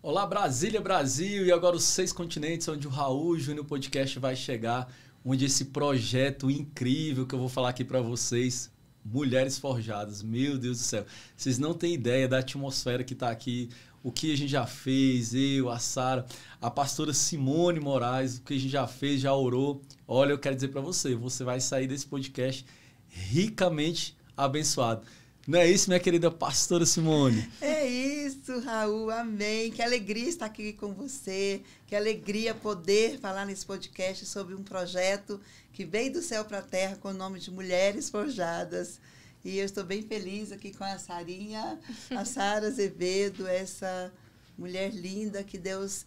Olá, Brasília, Brasil, e agora os 6 continentes onde o Raul Júnior Podcast vai chegar, onde esse projeto incrível que eu vou falar aqui para vocês, Mulheres Forjadas, meu Deus do céu, vocês não têm ideia da atmosfera que está aqui, o que a gente já fez, eu, a Sara, a pastora Simone Moraes, o que a gente já fez, já orou. Olha, eu quero dizer para você, você vai sair desse podcast ricamente abençoado. Não é isso, minha querida pastora Simone? É isso, Raul, amém. Que alegria estar aqui com você, que alegria poder falar nesse podcast sobre um projeto que veio do céu para a terra com o nome de Mulheres Forjadas. E eu estou bem feliz aqui com a Sarinha, a Sara Azevedo, essa mulher linda que Deus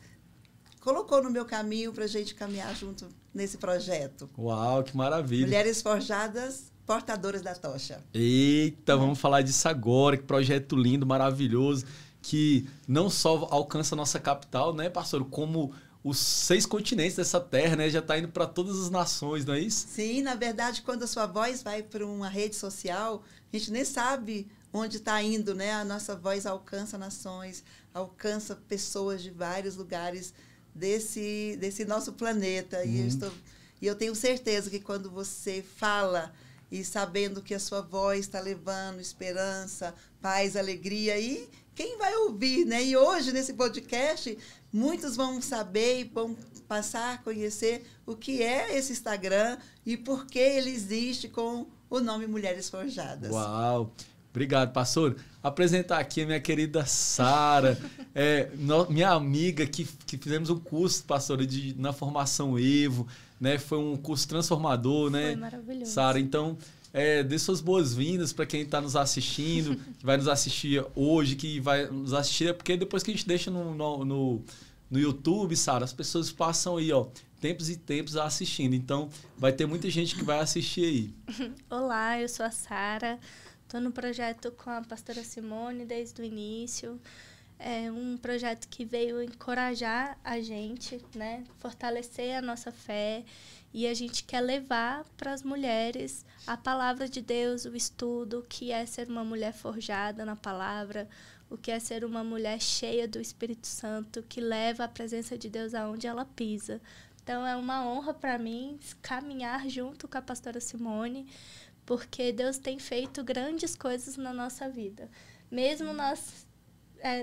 colocou no meu caminho para a gente caminhar junto nesse projeto. Uau, que maravilha. Mulheres Forjadas, portadoras da tocha. Eita, vamos falar disso agora, que projeto lindo, maravilhoso, que não só alcança a nossa capital, né, pastor, como os 6 continentes dessa terra, né, já está indo para todas as nações, não é isso? Sim, na verdade, quando a sua voz vai para uma rede social, a gente nem sabe onde está indo, né? A nossa voz alcança nações, alcança pessoas de vários lugares desse nosso planeta. E eu tenho certeza que quando você fala e sabendo que a sua voz está levando esperança, paz, alegria, e quem vai ouvir, né? E hoje, nesse podcast, muitos vão saber e vão passar a conhecer o que é esse Instagram e por que ele existe com o nome Mulheres Forjadas. Uau! Obrigado, pastor. Apresentar aqui a minha querida Sara, minha amiga, que fizemos um curso, pastor, na formação Evo, né? Foi um curso transformador, né? Foi maravilhoso. Sara, então, dê suas boas-vindas para quem está nos assistindo, que vai nos assistir hoje, que vai nos assistir, porque depois que a gente deixa no YouTube, Sara, as pessoas passam aí, ó, tempos e tempos assistindo. Então, vai ter muita gente que vai assistir aí. Olá, eu sou a Sara. Estou no projeto com a pastora Simone desde o início. É um projeto que veio encorajar a gente, né? Fortalecer a nossa fé. E a gente quer levar para as mulheres a palavra de Deus, o estudo, o que é ser uma mulher forjada na palavra, o que é ser uma mulher cheia do Espírito Santo, que leva a presença de Deus aonde ela pisa. Então, é uma honra para mim caminhar junto com a pastora Simone, porque Deus tem feito grandes coisas na nossa vida. Mesmo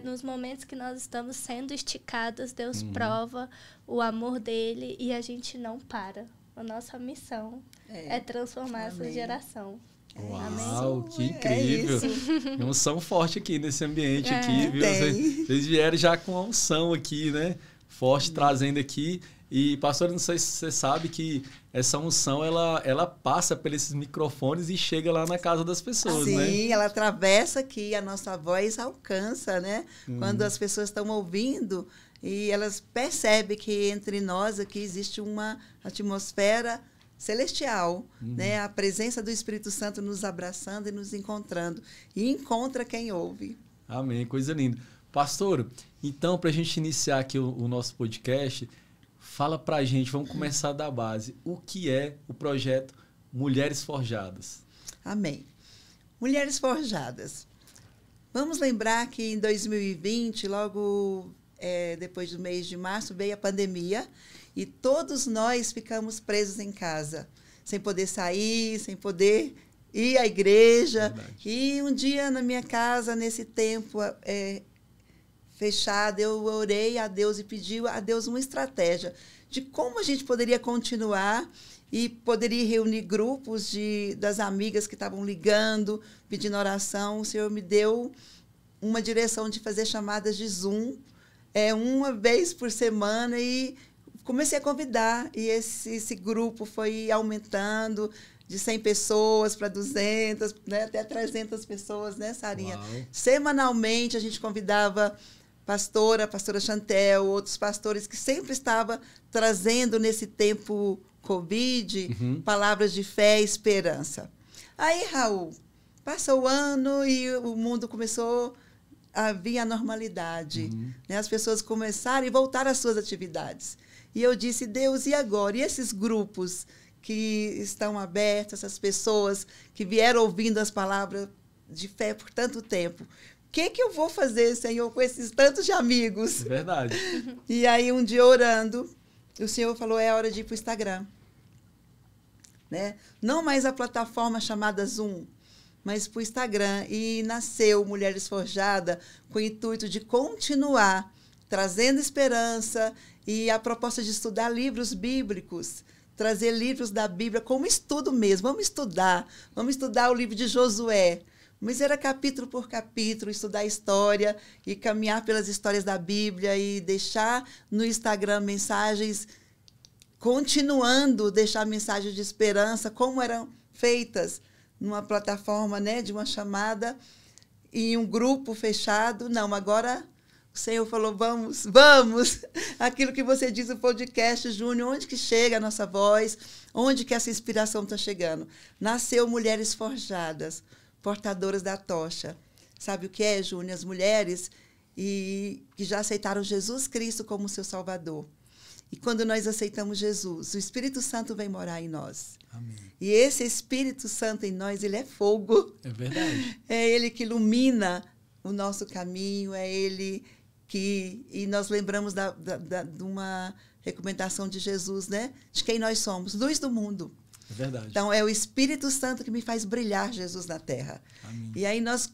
nos momentos que nós estamos sendo esticadas, Deus prova o amor dele e a gente não para. A nossa missão é transformar essa geração. Uau, amém? Que incrível. Tem unção forte aqui nesse ambiente aqui, viu? Vocês vieram já com a unção aqui, né? Forte, trazendo aqui. E, pastor, não sei se você sabe que essa unção, ela passa por esses microfones e chega lá na casa das pessoas, né? Sim, ela atravessa aqui, a nossa voz alcança, né? Quando as pessoas estão ouvindo e elas percebem que entre nós aqui existe uma atmosfera celestial, né? A presença do Espírito Santo nos abraçando e nos encontrando. E encontra quem ouve. Amém, coisa linda. Pastor, então, para a gente iniciar aqui o nosso podcast, fala para a gente, vamos começar da base. O que é o projeto Mulheres Forjadas? Amém. Mulheres Forjadas. Vamos lembrar que em 2020, logo depois do mês de março, veio a pandemia e todos nós ficamos presos em casa, sem poder sair, sem poder ir à igreja. Verdade. E um dia na minha casa, nesse tempo fechado, eu orei a Deus e pedi a Deus uma estratégia de como a gente poderia continuar e poderia reunir grupos das amigas que estavam ligando, pedindo oração. O Senhor me deu uma direção de fazer chamadas de Zoom, uma vez por semana, e comecei a convidar. E esse grupo foi aumentando de 100 pessoas para 200, né, até 300 pessoas, né, Sarinha? Uau. Semanalmente a gente convidava pastora Chantel, outros pastores que sempre estavam trazendo nesse tempo Covid palavras de fé e esperança. Aí, Raul, passou o ano e o mundo começou a vir a normalidade. Né? As pessoas começaram e voltaram às suas atividades. E eu disse, Deus, e agora? E esses grupos que estão abertos, essas pessoas que vieram ouvindo as palavras de fé por tanto tempo, que eu vou fazer, Senhor, com esses tantos de amigos? Verdade. E aí, um dia orando, o Senhor falou, é hora de ir para o Instagram. Né? Não mais a plataforma chamada Zoom, mas para o Instagram. E nasceu Mulheres Forjadas com o intuito de continuar trazendo esperança e a proposta de estudar livros bíblicos, trazer livros da Bíblia como estudo mesmo. Vamos estudar o livro de Josué. Mas era capítulo por capítulo, estudar a história e caminhar pelas histórias da Bíblia e deixar no Instagram mensagens, continuando deixar mensagens de esperança, como eram feitas numa plataforma, né, de uma chamada e um grupo fechado. Não, agora o Senhor falou, vamos. Aquilo que você diz no podcast, Júnior, onde que chega a nossa voz? Onde que essa inspiração está chegando? Nasceu Mulheres Forjadas, portadoras da tocha. Sabe o que é, Júnior? As mulheres que já aceitaram Jesus Cristo como seu Salvador. E quando nós aceitamos Jesus, o Espírito Santo vem morar em nós. Amém. E esse Espírito Santo em nós, ele é fogo. É verdade. É ele que ilumina o nosso caminho, é ele que... E nós lembramos de uma recomendação de Jesus, né? De quem nós somos, luz do mundo. É verdade. Então, é o Espírito Santo que me faz brilhar Jesus na terra. Amém. E aí nós,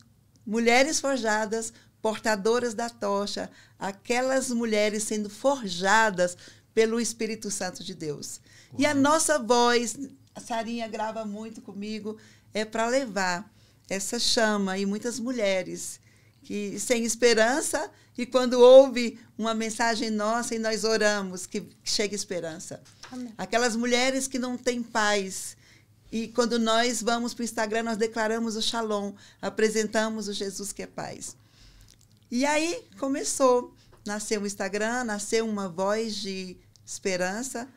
mulheres forjadas, portadoras da tocha, aquelas mulheres sendo forjadas pelo Espírito Santo de Deus. Uau. E a nossa voz, a Sarinha grava muito comigo, é para levar essa chama e muitas mulheres que sem esperança, e quando ouve uma mensagem nossa e nós oramos, que chega esperança. Amém. Aquelas mulheres que não têm paz. E quando nós vamos para o Instagram, nós declaramos o Shalom, apresentamos o Jesus que é paz. E aí começou, nasceu o Instagram, nasceu uma voz de esperança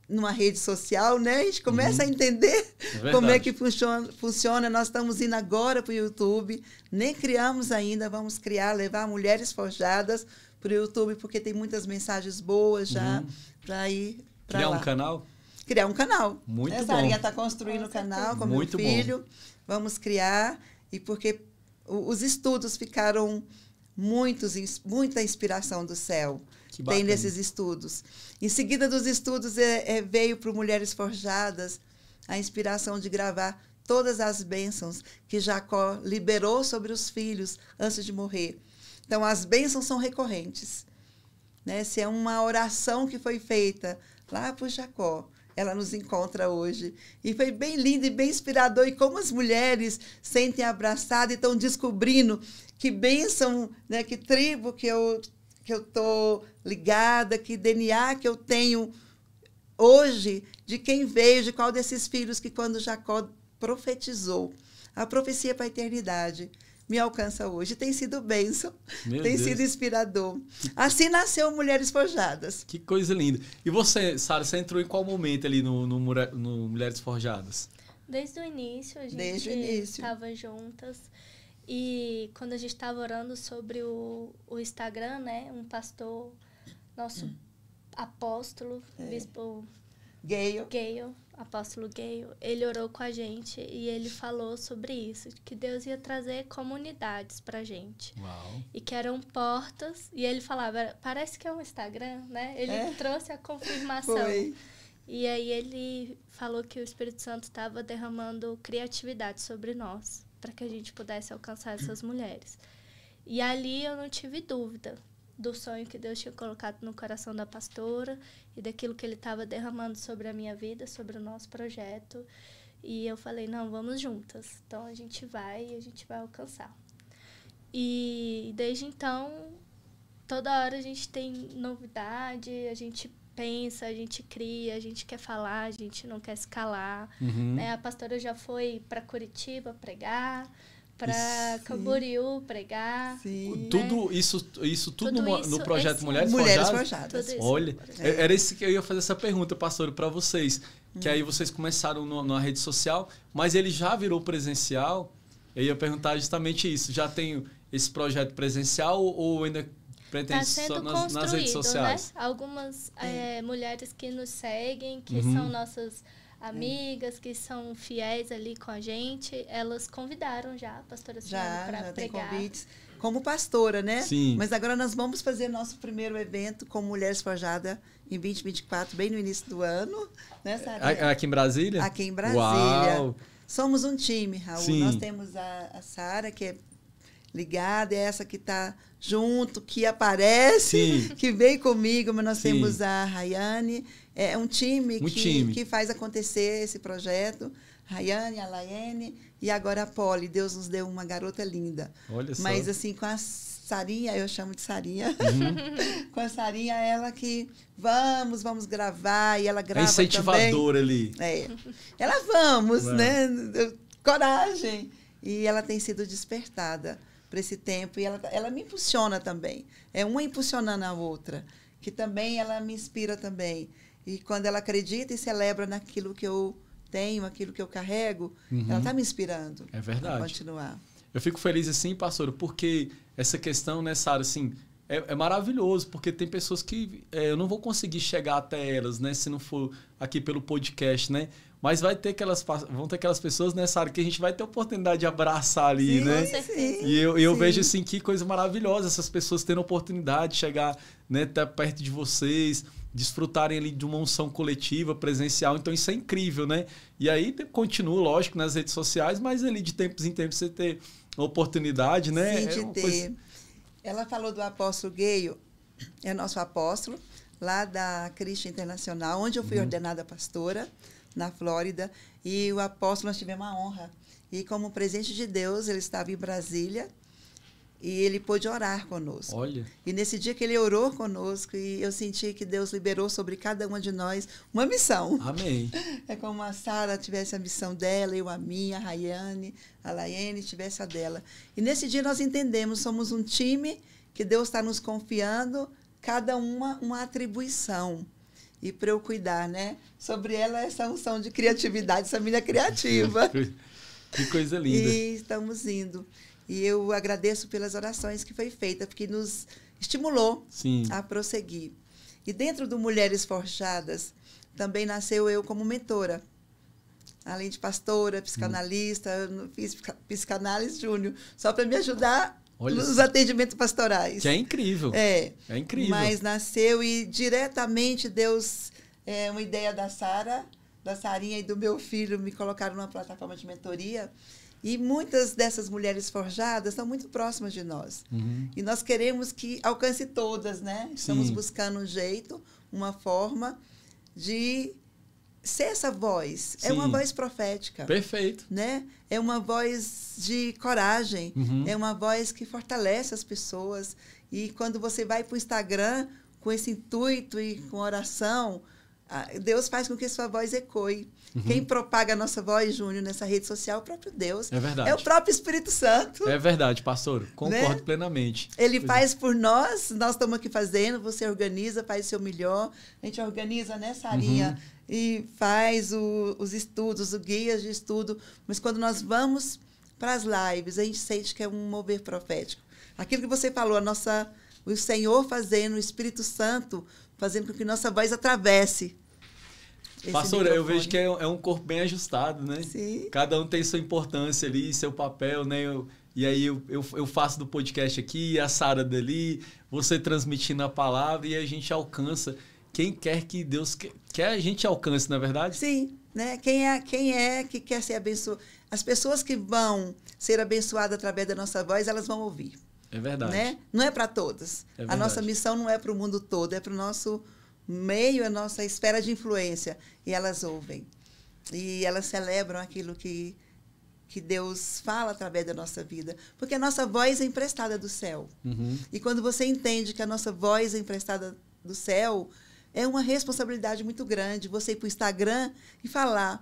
numa rede social, né? A gente começa a entender como é que funciona. Nós estamos indo agora para o YouTube, nem criamos ainda, vamos criar, levar Mulheres Forjadas para o YouTube, porque tem muitas mensagens boas já para ir para lá. Criar um canal? Criar um canal. Muito bom. A Sarinha está construindo o canal com meu filho. Vamos criar, e porque os estudos ficaram muita inspiração do céu. Tem nesses estudos. Em seguida dos estudos, veio para Mulheres Forjadas a inspiração de gravar todas as bênçãos que Jacó liberou sobre os filhos antes de morrer. Então, as bênçãos são recorrentes. Né? Se é uma oração que foi feita lá por Jacó, ela nos encontra hoje. E foi bem lindo e bem inspirador. E como as mulheres sentem abraçadas e estão descobrindo que bênção, né, que tribo que eu estou ligada, que DNA que eu tenho hoje, de quem veio, de qual desses filhos que quando Jacó profetizou, a profecia para a eternidade, me alcança hoje. Tem sido bênção, tem sido inspirador. Assim nasceu Mulheres Forjadas. Que coisa linda. E você, Sara, você entrou em qual momento ali no Mulheres Forjadas? Desde o início, a gente estava juntas. E quando a gente estava orando sobre o Instagram, né, um pastor, nosso apóstolo, bispo Gale, apóstolo Gale, ele orou com a gente e ele falou sobre isso, que Deus ia trazer comunidades pra gente. Uau. E que eram portas, e ele falava, parece que é um Instagram, né? Ele trouxe a confirmação. Foi. E aí ele falou que o Espírito Santo estava derramando criatividade sobre nós, para que a gente pudesse alcançar essas mulheres. E ali eu não tive dúvida do sonho que Deus tinha colocado no coração da pastora e daquilo que ele estava derramando sobre a minha vida, sobre o nosso projeto. E eu falei, não, vamos juntas. Então a gente vai alcançar. E desde então, toda hora a gente tem novidade, a gente pensa, a gente cria, a gente quer falar, a gente não quer se calar. Né? A pastora já foi para Curitiba pregar, para Camboriú pregar. Sim. Tudo né? isso tudo no projeto Mulheres Forjadas? Olha, era isso que eu ia fazer essa pergunta, pastor, para vocês. Que aí vocês começaram na rede social, mas ele já virou presencial. Eu ia perguntar justamente isso. Já tem esse projeto presencial ou ainda pretende só nas redes sociais? Né? Algumas mulheres que nos seguem, que são nossas amigas que são fiéis ali com a gente, elas convidaram já a pastora Simone para pregar. Tem convites. Como pastora, né? Sim. Mas agora nós vamos fazer nosso primeiro evento com Mulheres Forjadas em 2024, bem no início do ano. Né, Sarinha? Aqui em Brasília? Aqui em Brasília. Uau. Somos um time, Raul. Sim. Nós temos a Sara, que é ligada, é essa que está junto, que aparece, Sim. que veio comigo, mas nós Sim. temos a Rayane. É um time, que faz acontecer esse projeto. Rayane, a Laiane e agora a Poli. Deus nos deu uma garota linda. Olha só. Mas assim, com a Sarinha, eu chamo de Sarinha. Com a Sarinha, ela que vamos gravar, e ela grava também. É incentivadora ali. É. Ela vamos, né? Coragem. E ela tem sido despertada para esse tempo. E ela me impulsiona também. É uma impulsionando a outra. Que também ela me inspira também. E quando ela acredita e celebra naquilo que eu tenho, aquilo que eu carrego, ela está me inspirando. É verdade. A continuar. Eu fico feliz assim, pastor, porque essa questão, né, Sara, assim, é maravilhoso, porque tem pessoas que eu não vou conseguir chegar até elas, né, se não for aqui pelo podcast, né? Mas vão ter aquelas pessoas, né, Sara, que a gente vai ter a oportunidade de abraçar ali, sim, né? Sim, e eu vejo assim, que coisa maravilhosa, essas pessoas tendo a oportunidade de chegar, né, estar perto de vocês, desfrutarem ali de uma unção coletiva, presencial. Então isso é incrível, né? E aí continua, lógico, nas redes sociais, mas ali de tempos em tempos você ter a oportunidade, né? Sim, de ter. Coisa... Ela falou do apóstolo Gayle, é nosso apóstolo, lá da Cristo Internacional, onde eu fui ordenada pastora, na Flórida. E o apóstolo, nós tivemos a honra. E como presente de Deus, ele estava em Brasília, e ele pôde orar conosco. Olha. E nesse dia que ele orou conosco, e eu senti que Deus liberou sobre cada uma de nós uma missão. Amém. É como a Sara tivesse a missão dela, eu a minha, a Rayane, a Laiane tivesse a dela. E nesse dia nós entendemos, somos um time que Deus está nos confiando, cada uma atribuição. E para eu cuidar, né? Sobre ela, essa unção de criatividade, essa família criativa. Que coisa linda. E estamos indo. E eu agradeço pelas orações que foi feita, porque nos estimulou a prosseguir. E dentro do Mulheres Forjadas, também nasceu eu como mentora. Além de pastora, psicanalista, eu fiz psicanálise júnior, só para me ajudar nos atendimentos pastorais. Que é incrível. É incrível. Mas nasceu e diretamente Deus, uma ideia da Sara, da Sarinha e do meu filho, me colocaram numa plataforma de mentoria. E muitas dessas mulheres forjadas estão muito próximas de nós. E nós queremos que alcance todas, né? Estamos buscando um jeito, uma forma de ser essa voz. É uma voz profética. Perfeito. Né? É uma voz de coragem. É uma voz que fortalece as pessoas. E quando você vai para o Instagram com esse intuito e com oração, Deus faz com que sua voz ecoe. Quem propaga a nossa voz, Júnior, nessa rede social é o próprio Deus. É verdade. É o próprio Espírito Santo. É verdade, pastor. Concordo, né? Plenamente. Ele faz por nós estamos aqui fazendo, você organiza, faz o seu melhor. A gente organiza, né, Sarinha? E faz os estudos, os guias de estudo. Mas quando nós vamos para as lives, a gente sente que é um mover profético. Aquilo que você falou, o Senhor fazendo, o Espírito Santo fazendo com que nossa voz atravesse. Pastora, eu vejo que é um corpo bem ajustado, né? Sim. Cada um tem sua importância ali, seu papel, né? E aí eu faço do podcast aqui, a Sara dali, você transmitindo a palavra e a gente alcança quem quer que Deus quer a gente alcance, não é verdade? Sim, né? Quem é que quer ser abençoado? As pessoas que vão ser abençoadas através da nossa voz, elas vão ouvir. É verdade. Né? Não é para todas. A nossa missão não é para o mundo todo, é para o nosso meio, a nossa esfera de influência. E elas ouvem. E elas celebram aquilo que Deus fala através da nossa vida. Porque a nossa voz é emprestada do céu. E quando você entende que a nossa voz é emprestada do céu, é uma responsabilidade muito grande você ir para o Instagram e falar...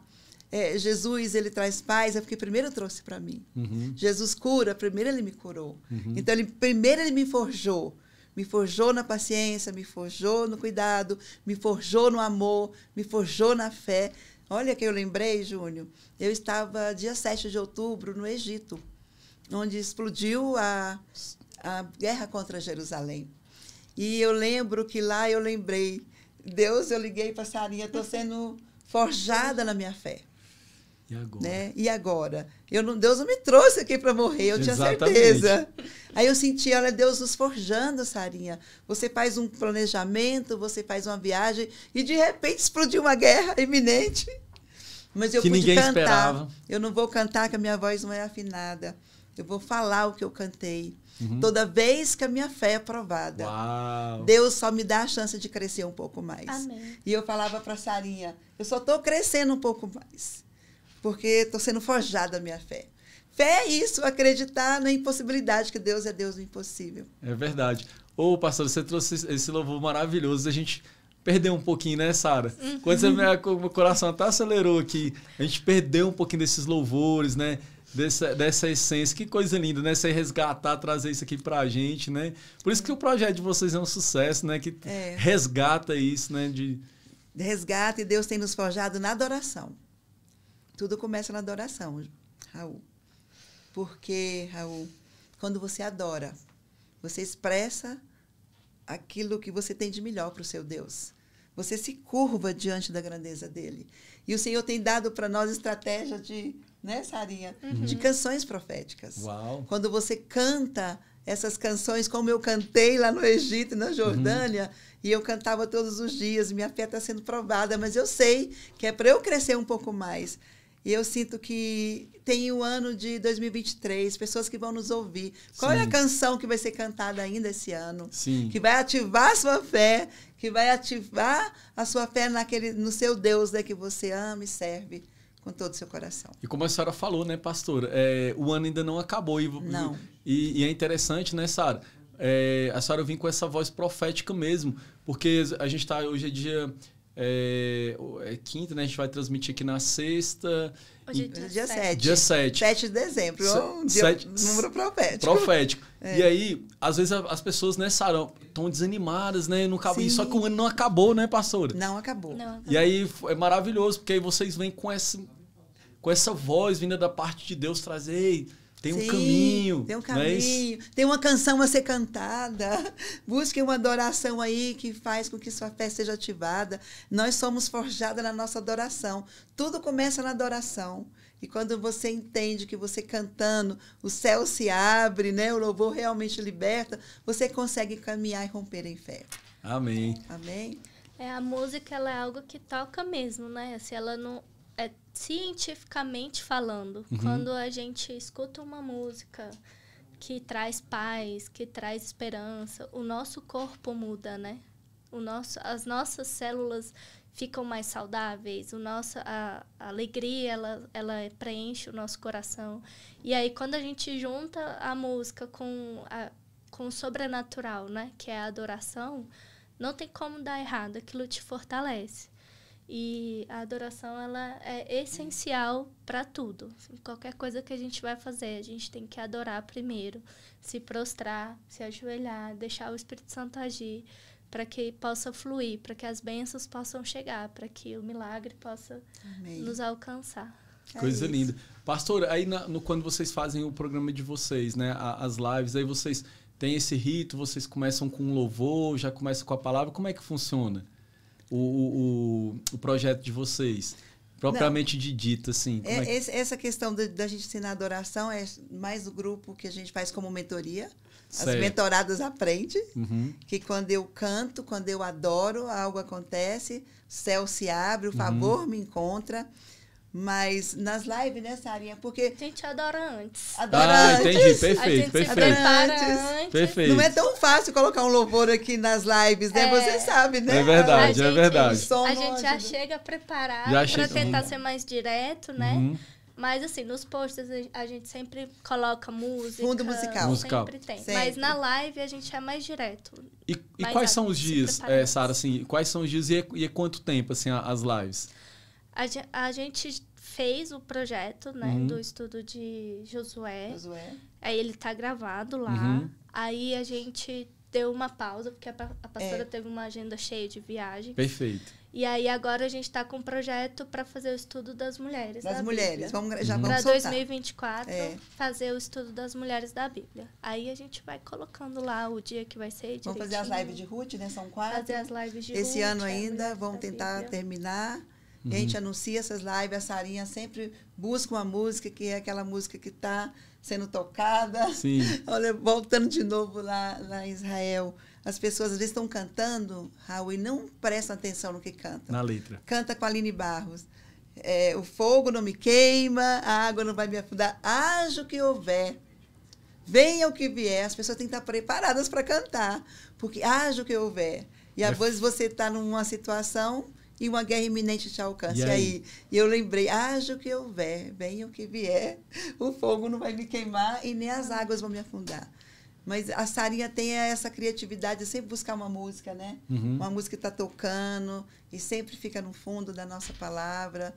Jesus, ele traz paz, é porque primeiro trouxe para mim. Jesus cura, primeiro ele me curou. Então, primeiro ele me forjou na paciência, me forjou no cuidado, me forjou no amor, me forjou na fé. Olha que eu lembrei, Júnior, eu estava dia 7 de outubro no Egito, onde explodiu a guerra contra Jerusalém. E eu lembro que lá eu lembrei, Deus, eu liguei para a Sarinha, estou sendo forjada na minha fé. E agora? Né? E agora? Deus não me trouxe aqui para morrer, eu tinha certeza. Aí eu senti, olha, Deus nos forjando, Sarinha. Você faz um planejamento, você faz uma viagem e de repente explodiu uma guerra iminente. Mas eu pude ninguém cantar. Esperava. Eu não vou cantar que a minha voz não é afinada. Eu vou falar o que eu cantei. Toda vez que a minha fé é provada. Uau. Deus só me dá a chance de crescer um pouco mais. Amém. E eu falava para Sarinha, eu só estou crescendo um pouco mais. Porque estou sendo forjada a minha fé. Fé é isso, acreditar na impossibilidade, que Deus é Deus do impossível. É verdade. Ô, pastor, você trouxe esse louvor maravilhoso. A gente perdeu um pouquinho, né, Sara? Quando você meu coração até acelerou aqui, a gente perdeu um pouquinho desses louvores, né? Dessa essência. Que coisa linda, né? Você resgatar, trazer isso aqui pra gente, né? Por isso que o projeto de vocês é um sucesso, né? Que resgata isso, né? Resgata, e Deus tem nos forjado na adoração. Tudo começa na adoração, Raul. Porque, Raul, quando você adora, você expressa aquilo que você tem de melhor para o seu Deus. Você se curva diante da grandeza dele. E o Senhor tem dado para nós estratégia de, né, Sarinha? De canções proféticas. Uau. Quando você canta essas canções, como eu cantei lá no Egito, na Jordânia, e eu cantava todos os dias, minha fé está sendo provada, mas eu sei que é para eu crescer um pouco mais. E eu sinto que tem o ano de 2023, pessoas que vão nos ouvir. Qual é a canção que vai ser cantada ainda esse ano? Sim. Que vai ativar a sua fé, que vai ativar a sua fé no seu Deus, né, que você ama e serve com todo o seu coração. E como a senhora falou, né, pastora, o ano ainda não acabou. Não. E é interessante, né, Sara? A senhora vem com essa voz profética mesmo, porque a gente está hoje é dia... quinta, né? A gente vai transmitir aqui na sexta. Hoje é dia 7. Dia 7. 7 de dezembro. Número profético. Profético. E aí, às vezes, as pessoas, né, Sara, estão desanimadas, né? Não acabou. Só que o ano não acabou, né, pastora? Não acabou. E aí é maravilhoso, porque aí vocês vêm com essa voz vinda da parte de Deus trazer. Tem um caminho. Tem um caminho. Tem uma canção a ser cantada. Busque uma adoração aí que faz com que sua fé seja ativada. Nós somos forjadas na nossa adoração. Tudo começa na adoração. E quando você entende que você cantando, o céu se abre, né? O louvor realmente liberta, você consegue caminhar e romper em fé. Amém. Amém? A música, ela é algo que toca mesmo, né? Se ela não... cientificamente falando, quando a gente escuta uma música que traz paz, que traz esperança, o nosso corpo muda, né? As nossas células ficam mais saudáveis, a alegria, ela preenche o nosso coração. E aí, quando a gente junta a música com o sobrenatural, né? Que é a adoração, não tem como dar errado, aquilo te fortalece. E a adoração, ela é essencial para tudo. Assim, qualquer coisa que a gente vai fazer, a gente tem que adorar primeiro, se prostrar, se ajoelhar, deixar o Espírito Santo agir, para que possa fluir, para que as bênçãos possam chegar, para que o milagre possa nos alcançar. Coisa linda. Pastor, aí quando vocês fazem o programa de vocês, né, as lives, aí vocês têm esse rito, vocês começam com um louvor, já começam com a palavra, como é que funciona? O projeto de vocês, propriamente dito, assim. Essa questão da gente ensinar adoração é mais o grupo que a gente faz como mentoria. Certo. As mentoradas aprendem que quando eu canto, quando eu adoro, algo acontece, o céu se abre, o favor me encontra. Mas nas lives, né, Sarinha? Porque a gente adora antes. Entendi. Perfeito, a gente se prepara antes. Perfeito. Não é tão fácil colocar um louvor aqui nas lives, né? Você sabe, né? É verdade, é verdade. A gente já chega preparado para tentar ser mais direto, né? Mas, assim, nos posts a gente sempre coloca música. Fundo musical. Sempre tem. Sempre. Mas na live a gente é mais direto. E quais são os dias, Sara, assim, quais são os dias e quanto tempo, assim, as lives? A gente fez o projeto, né, do estudo de Josué. Aí ele tá gravado lá. Aí a gente deu uma pausa, porque a pastora teve uma agenda cheia de viagem. Perfeito. E aí agora a gente tá com um projeto para fazer o estudo das mulheres. Das mulheres. Já vamos para soltar. 2024, fazer o estudo das mulheres da Bíblia. Aí a gente vai colocando lá o dia que vai ser direitinho. Vamos fazer as lives de Ruth, né? São 4. Fazer as lives de Esse Ruth, ano ainda, vamos tentar terminar. E a gente anuncia essas lives, a Sarinha sempre busca uma música que é aquela música que está sendo tocada. Sim. Olha, voltando de novo lá em Israel, as pessoas às vezes estão cantando, Raul, e não prestam atenção no que cantam. Na letra. Canta com a Aline Barros. O fogo não me queima, a água não vai me afundar, haja o que houver. Venha o que vier, as pessoas têm que estar preparadas para cantar, porque haja o que houver. E às vezes você está numa situação e uma guerra iminente te alcança. E aí eu lembrei, haja o que houver, venha o que vier, o fogo não vai me queimar e nem as águas vão me afundar. Mas a Sarinha tem essa criatividade de sempre buscar uma música, né? Uma música que está tocando e sempre fica no fundo da nossa palavra.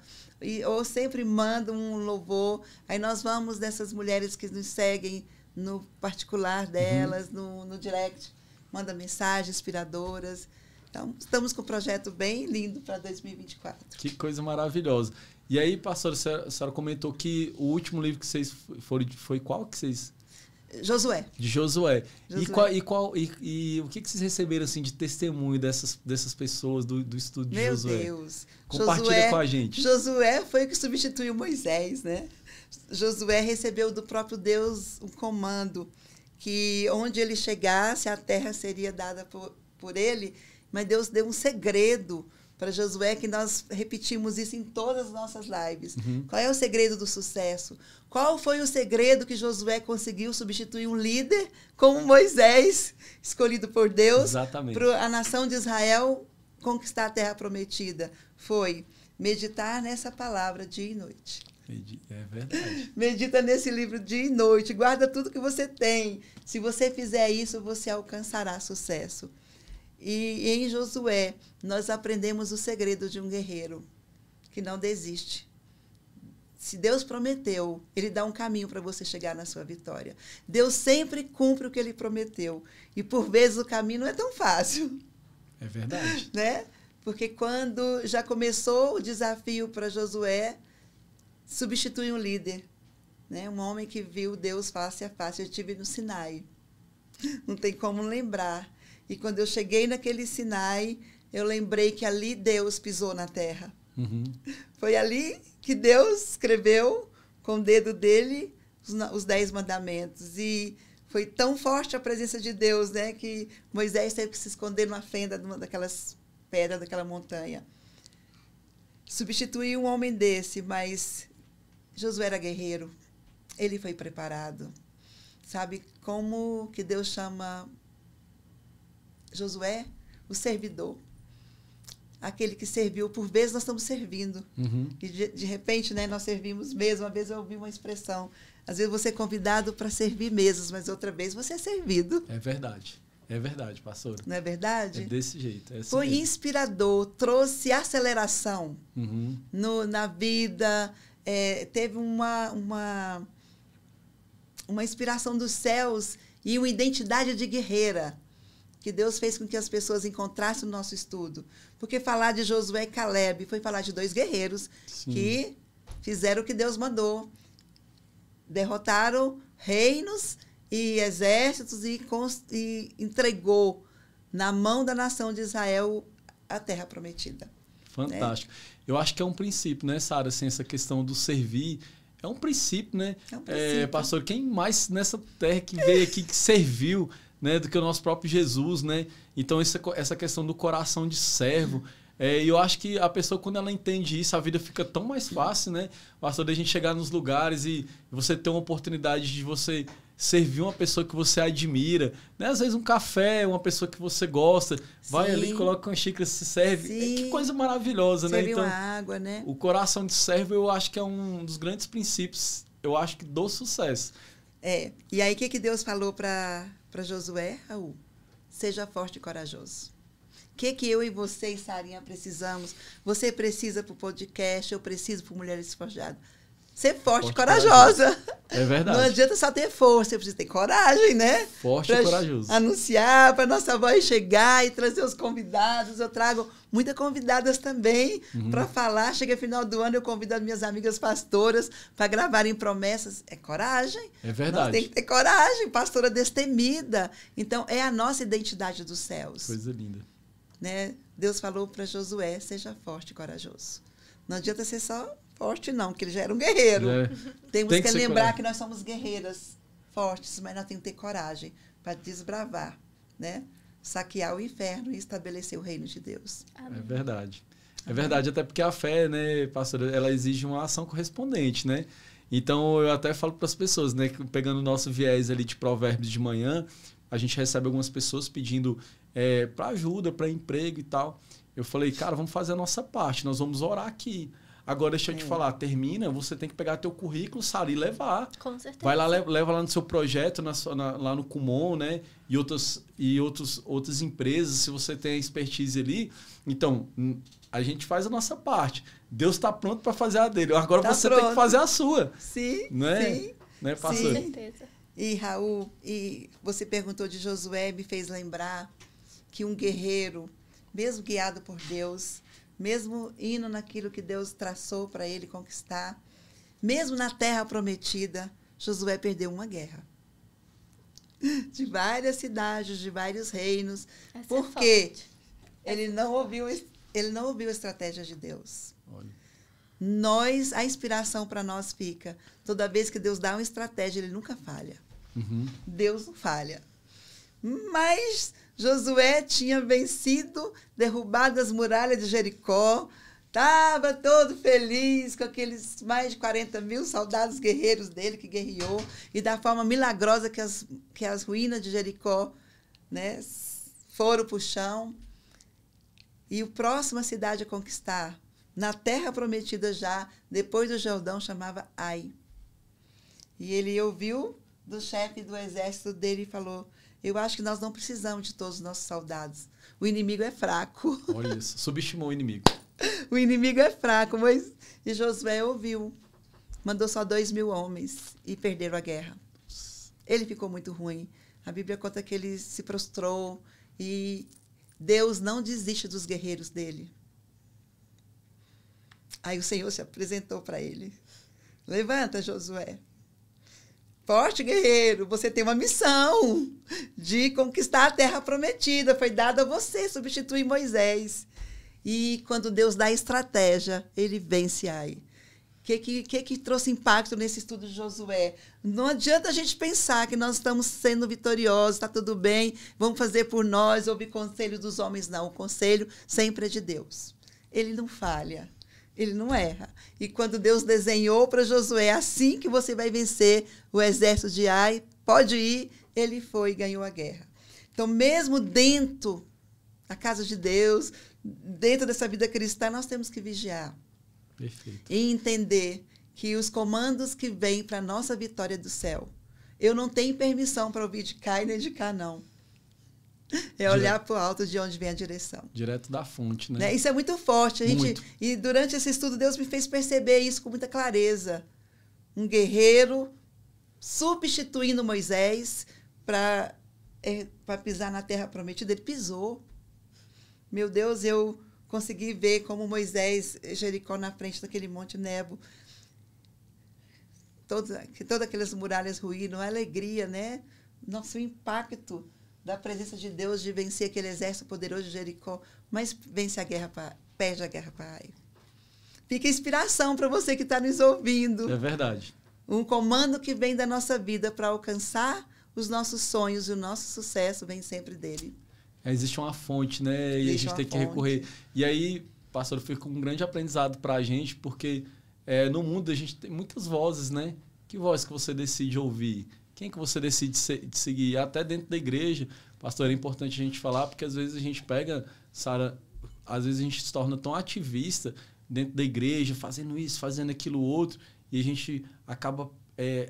Ou sempre manda um louvor. Aí nós vamos dessas mulheres que nos seguem no particular delas, no direct, manda mensagens inspiradoras. Então, estamos com um projeto bem lindo para 2024. Que coisa maravilhosa. E aí, pastora, a senhora comentou que o último livro que vocês foram... Foi qual que vocês... Josué. De Josué. E o que vocês receberam assim, de testemunho dessas pessoas do estudo de Josué? Meu Deus. Compartilha Josué, com a gente. Josué foi o que substituiu Moisés, né? Josué recebeu do próprio Deus um comando que onde ele chegasse, a terra seria dada por ele. Mas Deus deu um segredo para Josué, que nós repetimos isso em todas as nossas lives. Qual é o segredo do sucesso? Qual foi o segredo que Josué conseguiu substituir um líder como Moisés, escolhido por Deus, para a nação de Israel conquistar a terra prometida? Foi meditar nessa palavra dia e noite. É verdade. Medita nesse livro dia e noite. Guarda tudo que você tem. Se você fizer isso, você alcançará sucesso. E em Josué, nós aprendemos o segredo de um guerreiro que não desiste. Se Deus prometeu, Ele dá um caminho para você chegar na sua vitória. Deus sempre cumpre o que Ele prometeu. E, por vezes, o caminho não é tão fácil. É verdade. Né? Porque quando já começou o desafio para Josué, substitui um líder. Né? Um homem que viu Deus face a face. Eu estive no Sinai. Não tem como lembrar. E quando eu cheguei naquele Sinai, eu lembrei que ali Deus pisou na terra. Foi ali que Deus escreveu com o dedo dele os 10 mandamentos. E foi tão forte a presença de Deus, né, que Moisés teve que se esconder numa fenda daquelas pedras, daquela montanha. Substituiu um homem desse, mas Josué era guerreiro. Ele foi preparado. Sabe como que Deus chama Josué? O servidor. Aquele que serviu. Por vezes nós estamos servindo. E de repente, né, nós servimos mesmo. Uma vez eu ouvi uma expressão. Às vezes você é convidado para servir mesmo, mas outra vez você é servido. É verdade. É verdade, pastora. Não é verdade? É desse jeito. É assim foi mesmo. Inspirador. Trouxe aceleração na vida. Teve uma inspiração dos céus e uma identidade de guerreira que Deus fez com que as pessoas encontrassem no nosso estudo. Porque falar de Josué e Caleb foi falar de 2 guerreiros que fizeram o que Deus mandou. Derrotaram reinos e exércitos e entregou na mão da nação de Israel a terra prometida. Fantástico. Eu acho que é um princípio, né, Sara? Assim, essa questão do servir é um princípio, né? É um princípio. Pastor, quem mais nessa terra que veio aqui, que serviu, né, do que o nosso próprio Jesus, né? Então, essa questão do coração de servo. E eu acho que a pessoa, quando ela entende isso, a vida fica tão mais fácil, né? Pastor, da gente chegar nos lugares e você ter uma oportunidade de você servir uma pessoa que você admira, né? Às vezes um café, uma pessoa que você gosta, vai ali, coloca uma xícara, se serve. Que coisa maravilhosa, né? Então, uma água, né? O coração de servo, eu acho que é um dos grandes princípios, eu acho que do sucesso. E aí, o que Deus falou para Josué? Raul, seja forte e corajoso. O que eu e você, Sarinha, precisamos? Você precisa para o podcast, eu preciso para Mulheres Forjadas. Ser forte e corajosa. É verdade. Não adianta só ter força, você precisa ter coragem, né? Forte e corajoso. Anunciar, para nossa voz chegar e trazer os convidados. Eu trago muitas convidadas também para falar. Chega final do ano, eu convido as minhas amigas pastoras para gravarem promessas. É coragem. É verdade. Nós temos que ter coragem, pastora destemida. Então, é a nossa identidade dos céus. Coisa linda. Né? Deus falou para Josué, seja forte e corajoso. Não adianta ser só forte, não, porque ele já era um guerreiro. Temos Tem que que lembrar coragem. que nós somos guerreiras fortes, mas nós temos que ter coragem para desbravar, né? Saquear o inferno e estabelecer o reino de Deus. É verdade. É verdade, até porque a fé, né, pastora, ela exige uma ação correspondente, né? Então, eu até falo para as pessoas, né, que pegando o nosso viés ali de provérbios de manhã, a gente recebe algumas pessoas pedindo para ajuda, para emprego e tal. Eu falei, cara, vamos fazer a nossa parte, nós vamos orar aqui. Agora, deixa eu te falar, termina, você tem que pegar teu currículo, Sara, e levar. Com certeza. Vai lá, leva lá no seu projeto, lá no Kumon, né? E outras empresas, se você tem a expertise ali. Então, a gente faz a nossa parte. Deus está pronto para fazer a dele. Agora Tá você pronto. tem que fazer a sua. Sim, Né? sim. Né, Com pastor? certeza. E, Raul, e você perguntou de Josué, me fez lembrar que um guerreiro, mesmo guiado por Deus, mesmo indo naquilo que Deus traçou para ele conquistar, mesmo na terra prometida, Josué perdeu uma guerra. De várias cidades, de vários reinos. Essa é Porque forte. ele não ouviu a estratégia de Deus. Olha. A inspiração para nós fica, toda vez que Deus dá uma estratégia, ele nunca falha. Uhum. Deus não falha. Mas Josué tinha vencido, derrubado as muralhas de Jericó, estava todo feliz com aqueles mais de 40 mil soldados guerreiros dele que guerreou, e da forma milagrosa que as ruínas de Jericó, né, foram para o chão. E a próxima cidade a conquistar, na terra prometida já, depois do Jordão, chamava Ai. E ele ouviu do chefe do exército dele e falou, eu acho que nós não precisamos de todos os nossos soldados. O inimigo é fraco. Olha isso, subestimou o inimigo. O inimigo é fraco, mas... E Josué ouviu. Mandou só 2.000 homens e perderam a guerra. Ele ficou muito ruim. A Bíblia conta que ele se prostrou e Deus não desiste dos guerreiros dele. Aí o Senhor se apresentou para ele. Levanta, Josué. Forte guerreiro, você tem uma missão de conquistar a terra prometida. Foi dada a você, substituir Moisés. E quando Deus dá estratégia, ele vence Ai. O que trouxe impacto nesse estudo de Josué? Não adianta a gente pensar que nós estamos sendo vitoriosos, está tudo bem, vamos fazer por nós, ouvir conselho dos homens. Não, o conselho sempre é de Deus. Ele não falha. Ele não erra. E quando Deus desenhou para Josué, assim que você vai vencer o exército de Ai, pode ir, ele foi e ganhou a guerra. Então, mesmo dentro da casa de Deus, dentro dessa vida cristã, nós temos que vigiar. Perfeito. E entender que os comandos que vêm para a nossa vitória do céu, eu não tenho permissão para ouvir de cá e nem de cá, não. É olhar para o alto de onde vem a direção. Direto da fonte, né? Né? Isso é muito forte. Muito. E durante esse estudo, Deus me fez perceber isso com muita clareza. Um guerreiro substituindo Moisés para pisar na terra prometida. Ele pisou. Meu Deus, eu consegui ver como Moisés, Jericó na frente daquele monte Nebo. Todas aquelas muralhas ruíram, a alegria, né? Nosso impacto da presença de Deus de vencer aquele exército poderoso de Jericó, mas vence a guerra, perde a guerra para Ai. Fica inspiração para você que está nos ouvindo. É verdade. Um comando que vem da nossa vida para alcançar os nossos sonhos e o nosso sucesso vem sempre dele. Existe uma fonte, né? E a gente tem que recorrer. E aí, pastor, fica um grande aprendizado para a gente, porque no mundo a gente tem muitas vozes, né? Que voz que você decide ouvir? Quem que você decide seguir? Até dentro da igreja, pastor, é importante a gente falar, porque às vezes a gente pega, Sara, às vezes a gente se torna tão ativista dentro da igreja, fazendo isso, fazendo aquilo outro, e a gente acaba,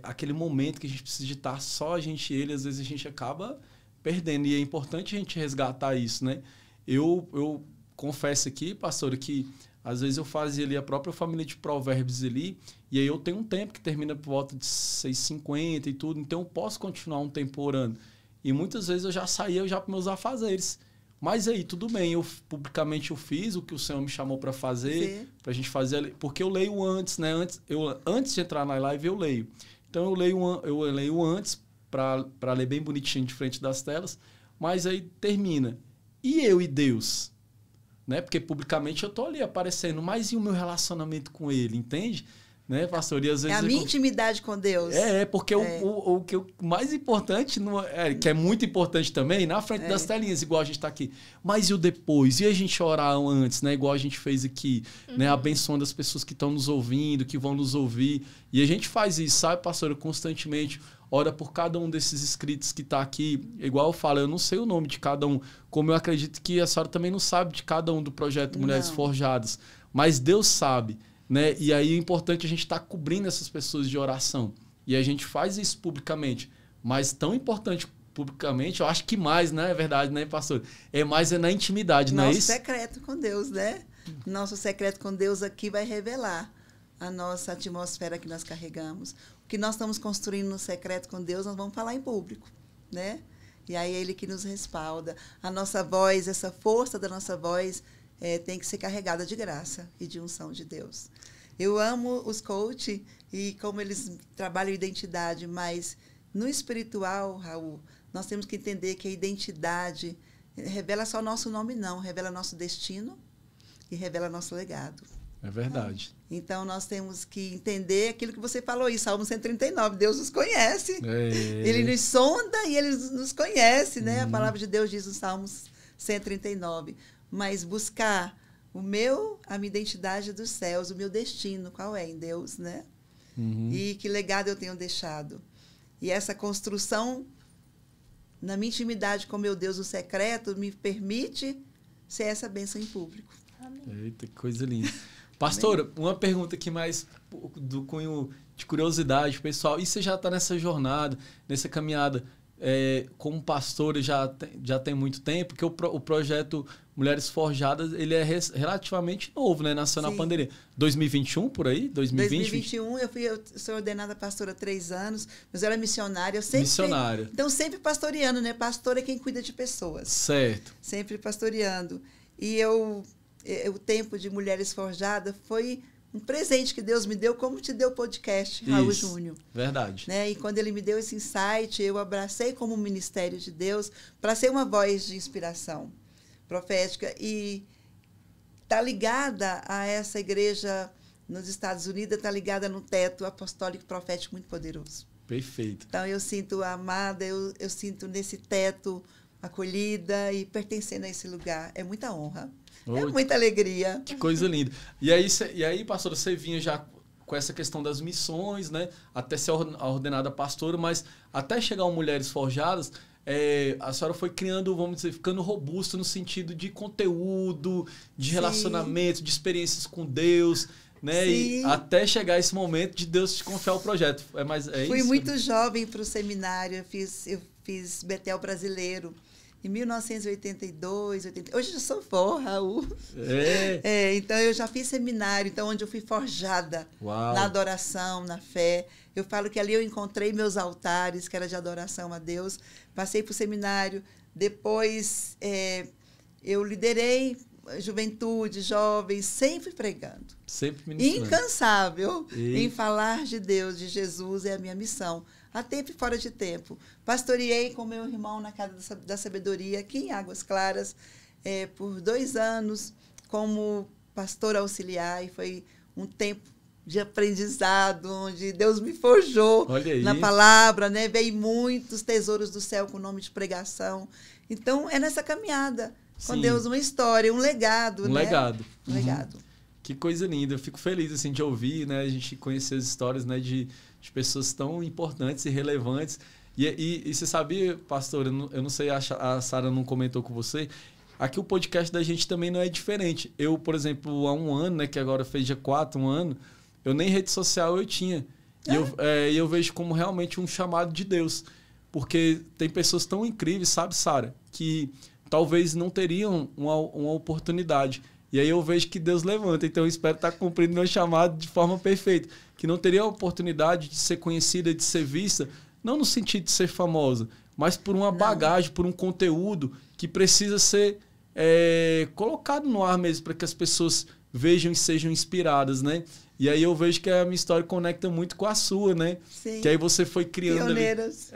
aquele momento que a gente precisa de estar só a gente e ele, às vezes a gente acaba perdendo, e é importante a gente resgatar isso, né? Eu confesso aqui, pastor, que às vezes eu fazia ali a própria família de provérbios ali, e aí eu tenho um tempo que termina por volta de 6h50 e tudo, então eu posso continuar um tempo orando. E muitas vezes eu já saía para meus afazeres. Mas aí, tudo bem, publicamente eu fiz o que o Senhor me chamou para fazer, para a gente fazer, porque eu leio antes, né? Antes de entrar na live, eu leio. Então eu leio antes, para ler bem bonitinho de frente das telas, mas aí termina. E eu e Deus? né? Porque publicamente eu tô ali aparecendo, mas e o meu relacionamento com ele, entende? Né, pastor? E às vezes a minha intimidade com Deus. Porque o que o mais importante, que é muito importante também, na frente das telinhas, igual a gente está aqui. Mas e o depois? E a gente orar antes, né? Igual a gente fez aqui, né? Abençoando as pessoas que estão nos ouvindo, que vão nos ouvir. E a gente faz isso, sabe, pastor? Constantemente. Ora por cada um desses inscritos que está aqui. Igual eu falo, eu não sei o nome de cada um. Como eu acredito que a senhora também não sabe de cada um do projeto Mulheres Forjadas. Mas Deus sabe. Né? E aí é importante a gente estar cobrindo essas pessoas de oração. E a gente faz isso publicamente. Mas tão importante publicamente, eu acho que mais, né? É verdade, né, pastor? É na intimidade, não é isso? Nosso secreto com Deus, né? Nosso secreto com Deus aqui vai revelar a nossa atmosfera que nós carregamos. O que nós estamos construindo no secreto com Deus, nós vamos falar em público, né? E aí é Ele que nos respalda. A nossa voz, essa força da nossa voz, tem que ser carregada de graça e de unção de Deus. Eu amo os coach e como eles trabalham identidade, mas no espiritual, Raul, nós temos que entender que a identidade revela só o nosso nome, não. Revela nosso destino e revela nosso legado. É verdade. Então, nós temos que entender aquilo que você falou aí, Salmo 139. Deus nos conhece. Ele nos sonda e Ele nos conhece, né? A palavra de Deus diz no Salmo 139. Mas buscar a minha identidade dos céus, o meu destino, qual é em Deus, né? E que legado eu tenho deixado. E essa construção na minha intimidade com meu Deus, o secreto, me permite ser essa bênção em público. Amém. Eita, que coisa linda. Pastora, uma pergunta aqui mais do cunho de curiosidade, pessoal. E você já está nessa jornada, nessa caminhada como pastora já tem muito tempo, porque o projeto Mulheres Forjadas, ele é relativamente novo, né? Nasceu na pandemia. 2021, por aí? 2021, eu sou ordenada pastora há 3 anos, mas eu era missionária. Missionária. Então, sempre pastoreando, né? Pastor é quem cuida de pessoas. Certo. Sempre pastoreando. E o tempo de Mulheres Forjadas foi um presente que Deus me deu, como te deu o podcast, Raul Júnior. Verdade. Né? E quando ele me deu esse insight, eu abracei como ministério de Deus para ser uma voz de inspiração profética. E está ligada a essa igreja nos Estados Unidos, está ligada no teto apostólico profético muito poderoso. Perfeito. Então, eu sinto amada, eu sinto nesse teto acolhida e pertencendo a esse lugar. É muita honra. É muita alegria. Que coisa linda. E aí, pastora, você vinha já com essa questão das missões, né? Até ser ordenada pastora, mas até chegar ao Mulheres Forjadas, a senhora foi criando, vamos dizer, ficando robusta no sentido de conteúdo, de relacionamento, de experiências com Deus, né? Sim. E até chegar esse momento de Deus te confiar o projeto. Fui isso? muito jovem para o seminário, eu fiz Betel Brasileiro. Em 1982, 80... Hoje eu sou vó, Raul. Então, eu já fiz seminário, onde eu fui forjada na adoração, na fé. Eu falo que ali eu encontrei meus altares, que era de adoração a Deus. Passei para o seminário. Depois, eu liderei juventude, jovens, sempre pregando. Sempre ministrando. Incansável em falar de Deus, de Jesus, é a minha missão. A tempo e fora de tempo. Pastoreei com meu irmão na Casa da Sabedoria, aqui em Águas Claras, por 2 anos, como pastora auxiliar, e foi um tempo de aprendizado, onde Deus me forjou na palavra, né? Veio muitos tesouros do céu com o nome de pregação. Então, é nessa caminhada com Deus, uma história, um legado. Um legado. Um legado. Que coisa linda. Eu fico feliz assim, de ouvir, né? A gente conhecer as histórias, né, de pessoas tão importantes e relevantes. E você sabia, pastor, eu não sei, a Sara não comentou com você, aqui o podcast da gente também não é diferente. Eu, por exemplo, há 1 ano, né, que agora fez dia 4, 1 ano, eu nem rede social eu tinha. E eu vejo como realmente um chamado de Deus. Porque tem pessoas tão incríveis, sabe, Sara, que talvez não teriam uma oportunidade. E aí eu vejo que Deus levanta. Então eu espero estar cumprindo meu chamado de forma perfeita. Que não teria a oportunidade de ser conhecida, de ser vista, não no sentido de ser famosa, mas por uma bagagem, por um conteúdo que precisa ser colocado no ar mesmo, para que as pessoas vejam e sejam inspiradas, né? E aí eu vejo que a minha história conecta muito com a sua, né? Sim. Que aí você foi criando pioneiras.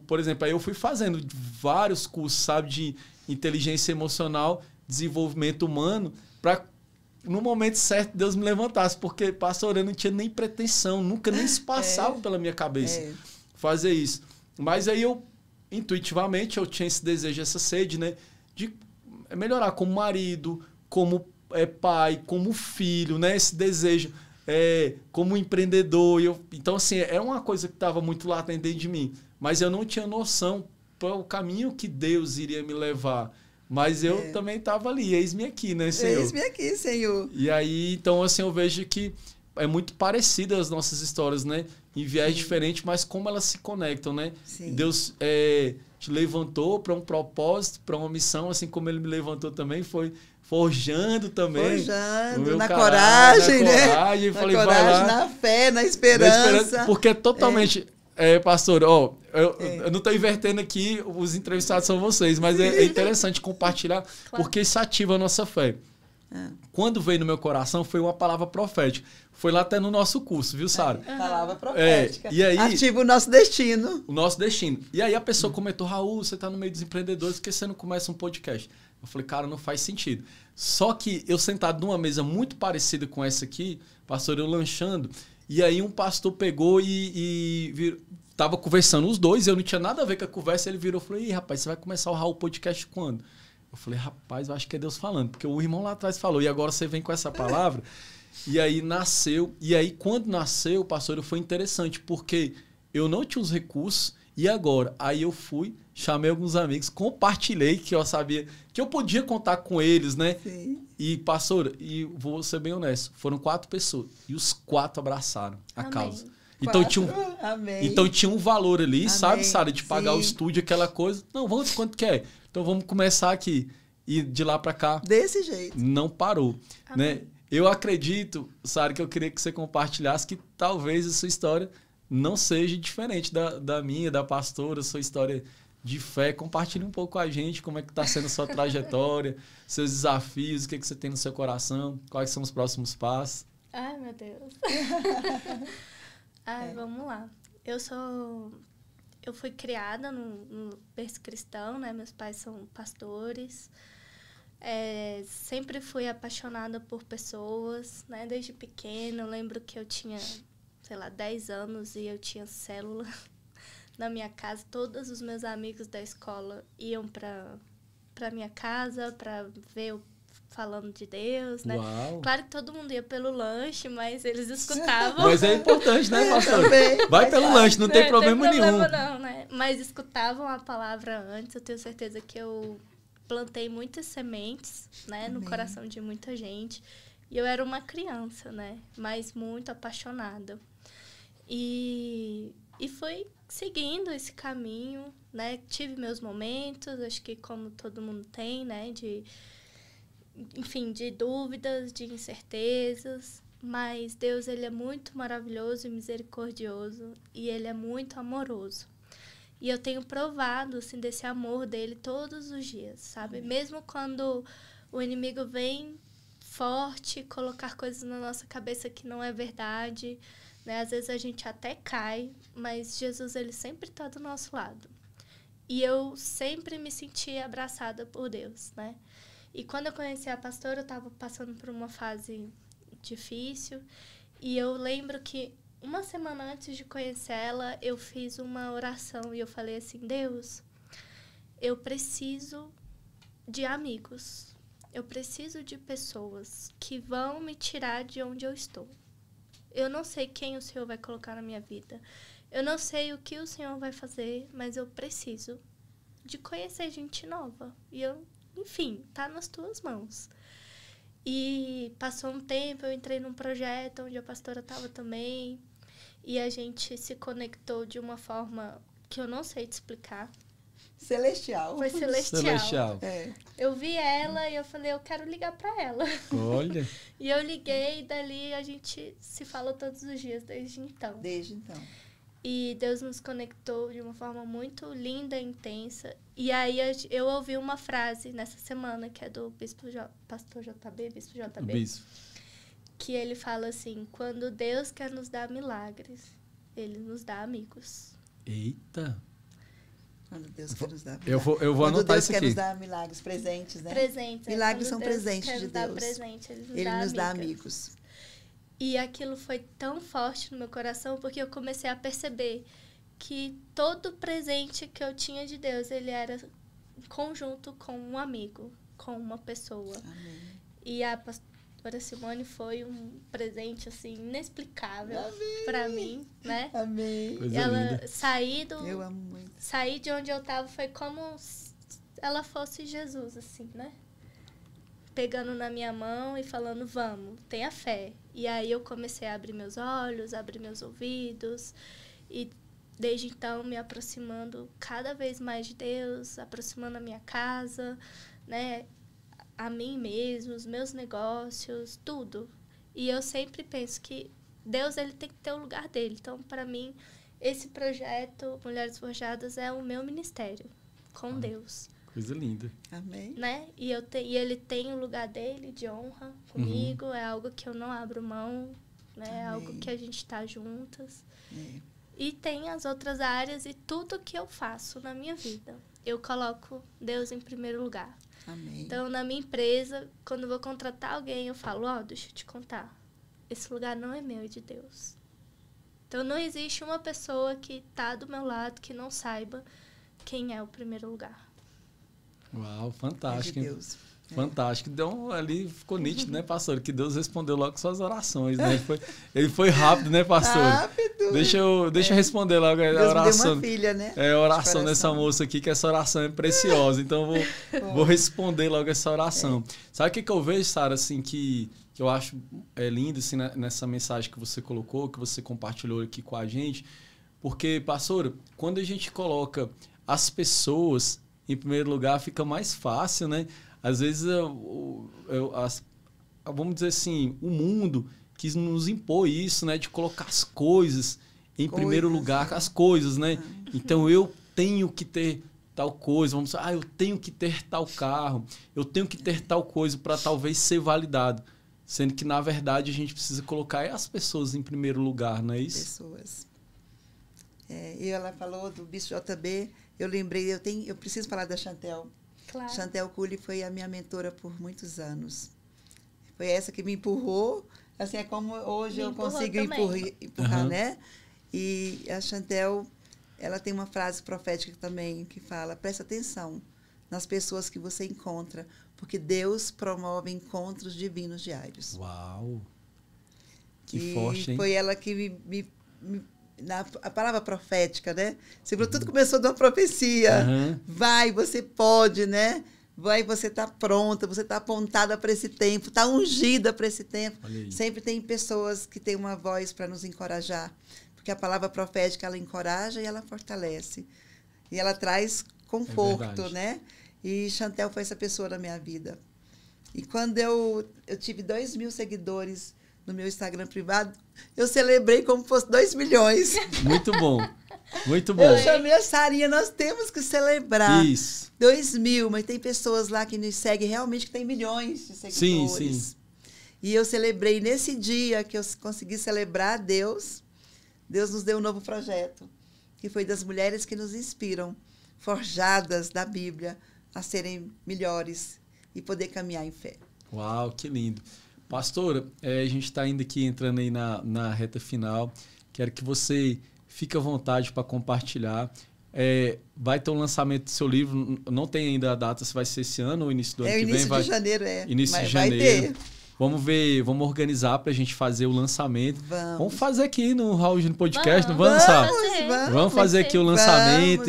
Por exemplo, aí eu fui fazendo vários cursos, sabe, de inteligência emocional desenvolvimento humano para no momento certo Deus me levantasse, porque, pastor, eu não tinha nem pretensão, nunca nem se passava pela minha cabeça fazer isso. Mas aí intuitivamente, eu tinha esse desejo, essa sede, né, de melhorar como marido, como pai, como filho, né, esse desejo, como empreendedor. Então, assim, era uma coisa que estava muito latente dentro de mim, mas eu não tinha noção para o caminho que Deus iria me levar. Mas eu também estava ali, eis-me aqui, né, Senhor? Eis-me aqui, Senhor. E aí, então, assim, eu vejo que é muito parecida as nossas histórias, né? Em viés diferentes, mas como elas se conectam, né? Sim. Deus te levantou para um propósito, para uma missão, assim como Ele me levantou também, foi forjando também. Forjando, na caráter, coragem, né? Coragem, Na falei, coragem, vai lá. na fé, na esperança. Porque é totalmente... pastor, eu não estou invertendo aqui, os entrevistados são vocês, mas é interessante compartilhar, porque isso ativa a nossa fé. Quando veio no meu coração, foi uma palavra profética. Foi lá até no nosso curso, viu, Sara? Palavra profética. E aí, ativa o nosso destino. O nosso destino. E aí a pessoa comentou, Raul, você está no meio dos empreendedores, por que você não começa um podcast? Eu falei, cara, não faz sentido. Só que eu sentado numa mesa muito parecida com essa aqui, pastor, eu lanchando, e aí um pastor pegou e tava conversando os dois, eu não tinha nada a ver com a conversa, ele virou e falou, ih, rapaz, você vai começar o Raul Podcast quando? Eu falei, rapaz, eu acho que é Deus falando, porque o irmão lá atrás falou, e agora você vem com essa palavra. E aí nasceu, e aí quando nasceu, pastor, foi interessante, porque eu não tinha os recursos, e agora? Aí eu fui, chamei alguns amigos, compartilhei, que eu sabia que eu podia contar com eles, né? Sim. E, pastor, e vou ser bem honesto, foram 4 pessoas, e os 4 abraçaram a causa. Então tinha um valor ali, sabe, Sara, de pagar o estúdio, aquela coisa. Não, vamos quanto que é? Então vamos começar aqui. E de lá para cá... Desse jeito. Não parou. Né? Eu acredito, Sara, que eu queria que você compartilhasse que talvez a sua história não seja diferente da minha, da pastora, sua história de fé. Compartilhe um pouco com a gente como é que está sendo a sua trajetória, seus desafios, o que você tem no seu coração, quais são os próximos passos. Ai, meu Deus. Vamos lá. Eu fui criada no berço cristão, né? Meus pais são pastores. Sempre fui apaixonada por pessoas, né? Desde pequena. Eu lembro que eu tinha, 10 anos e eu tinha célula na minha casa. Todos os meus amigos da escola iam para minha casa para ver eu falando de Deus, né? Uau. Claro que todo mundo ia pelo lanche, mas eles escutavam. Mas é importante, né, pastor? Vai pelo lanche, não tem problema nenhum. Não, né? Mas escutavam a palavra antes. Eu tenho certeza que eu plantei muitas sementes, né, no coração de muita gente. E eu era uma criança, né? Mas muito apaixonada. E fui seguindo esse caminho, né? Tive meus momentos, acho que como todo mundo tem, né? De dúvidas, de incertezas, mas Deus, ele é muito maravilhoso e misericordioso e ele é muito amoroso. E eu tenho provado, assim, desse amor dele todos os dias, sabe? Mesmo quando o inimigo vem forte colocar coisas na nossa cabeça que não é verdade, né? Às vezes a gente até cai, mas Jesus, ele sempre está do nosso lado. E eu sempre me senti abraçada por Deus, né? E quando eu conheci a pastora, eu estava passando por uma fase difícil. E eu lembro que uma semana antes de conhecer ela, eu fiz uma oração e eu falei assim, Deus, eu preciso de amigos. Eu preciso de pessoas que vão me tirar de onde eu estou. Eu não sei quem o Senhor vai colocar na minha vida. Eu não sei o que o Senhor vai fazer, mas eu preciso de conhecer gente nova. E enfim, tá nas tuas mãos. E passou um tempo, eu entrei num projeto onde a pastora estava também. E a gente se conectou de uma forma que eu não sei te explicar. Celestial. Foi celestial. Eu vi ela e eu falei, eu quero ligar para ela. Olha. E eu liguei, e dali a gente se fala todos os dias desde então. Desde então. E Deus nos conectou de uma forma muito linda e intensa. E aí eu ouvi uma frase nessa semana, que é do pastor JB, Bispo JB. Bispo. Que ele fala assim, quando Deus quer nos dar milagres, ele nos dá amigos. Eita! Quando Deus quer nos dar Eu vou Quando anotar Deus isso quer aqui. nos dar milagres, presentes, né? Presentes. Milagres Quando são Deus presentes quer de nos dar Deus. presente, Ele nos dá amigos. E aquilo foi tão forte no meu coração, porque eu comecei a perceber que todo presente que eu tinha de Deus, ele era em conjunto com um amigo, com uma pessoa. Amém. E a pastora Simone foi um presente, assim, inexplicável para mim, né? Amém. Coisa Ela linda. Eu amo muito. sair de onde eu tava foi como se ela fosse Jesus, assim, né? Pegando na minha mão e falando, vamos, tenha fé. E aí eu comecei a abrir meus olhos, abrir meus ouvidos. E desde então me aproximando cada vez mais de Deus, aproximando a minha casa, né? A mim mesmo, os meus negócios, tudo. E eu sempre penso que Deus, ele tem que ter o lugar dele. Então, para mim, esse projeto Mulheres Forjadas é o meu ministério com Deus. Coisa linda. Amém. Né? E ele tem o lugar dele de honra comigo. É algo que eu não abro mão. Né? É algo que a gente está juntas. É. E tem as outras áreas e tudo que eu faço na minha vida. Eu coloco Deus em primeiro lugar. Amém. Então, na minha empresa, quando eu vou contratar alguém, eu falo, deixa eu te contar. Esse lugar não é meu, é de Deus. Então, não existe uma pessoa que está do meu lado que não saiba quem é o primeiro lugar. Uau, fantástico. É de Deus. Fantástico. Então, ali ficou nítido, né, pastor? Que Deus respondeu logo suas orações, né? Ele foi rápido, né, pastor? Rápido. Deixa eu responder logo a Deus oração. me deu uma filha, né? É a oração dessa moça aqui, que essa oração é preciosa. Então, vou responder logo essa oração. Sabe o que eu vejo, Sara, assim, que eu acho lindo, assim, nessa mensagem que você colocou, que você compartilhou aqui com a gente? Porque, pastor, quando a gente coloca as pessoas em primeiro lugar, fica mais fácil, né? Às vezes, vamos dizer assim, o mundo quis nos impor isso, né? De colocar as coisas em primeiro lugar, as coisas, né? Então, eu tenho que ter tal coisa, vamos dizer, eu tenho que ter tal carro, eu tenho que ter tal coisa para talvez ser validado. Sendo que, na verdade, a gente precisa colocar as pessoas em primeiro lugar, não é isso? Pessoas. E ela falou do Bispo JB, eu lembrei, eu preciso falar da Chantel. Claro. Chantel Cury foi a minha mentora por muitos anos. Foi essa que me empurrou. Assim, é como hoje eu consigo empurrar, né? E a Chantel, ela tem uma frase profética também que fala, presta atenção nas pessoas que você encontra, porque Deus promove encontros divinos diários. Uau! Que forte, hein? Foi ela que a palavra profética, né? Tudo começou de uma profecia. Vai, você pode, né? Vai, você está pronta, você está apontada para esse tempo, está ungida para esse tempo. Sempre tem pessoas que têm uma voz para nos encorajar. Porque a palavra profética, ela encoraja e ela fortalece. E ela traz conforto, né? E Chantel foi essa pessoa na minha vida. E quando eu tive 2.000 seguidores no meu Instagram privado, eu celebrei como fosse 2 milhões. Muito bom. Muito bom. Eu chamei a Sarinha, nós temos que celebrar. Isso. 2.000, mas tem pessoas lá que nos seguem realmente que tem milhões de seguidores. Sim. E eu celebrei nesse dia que eu consegui celebrar Deus. Deus nos deu um novo projeto, que foi das mulheres que nos inspiram, forjadas da Bíblia, a serem melhores e poder caminhar em fé. Uau, que lindo. Pastora, a gente está ainda aqui entrando aí na reta final. Quero que você fique à vontade para compartilhar. Vai ter o lançamento do seu livro. Não tem ainda a data se vai ser esse ano ou início do ano que vem. Início de janeiro, Início de janeiro. Vai ter. Vamos ver, vamos organizar para a gente fazer o lançamento. Vamos fazer aqui no Raul Júnior Podcast, não vamos, Sara? Vamos fazer aqui o lançamento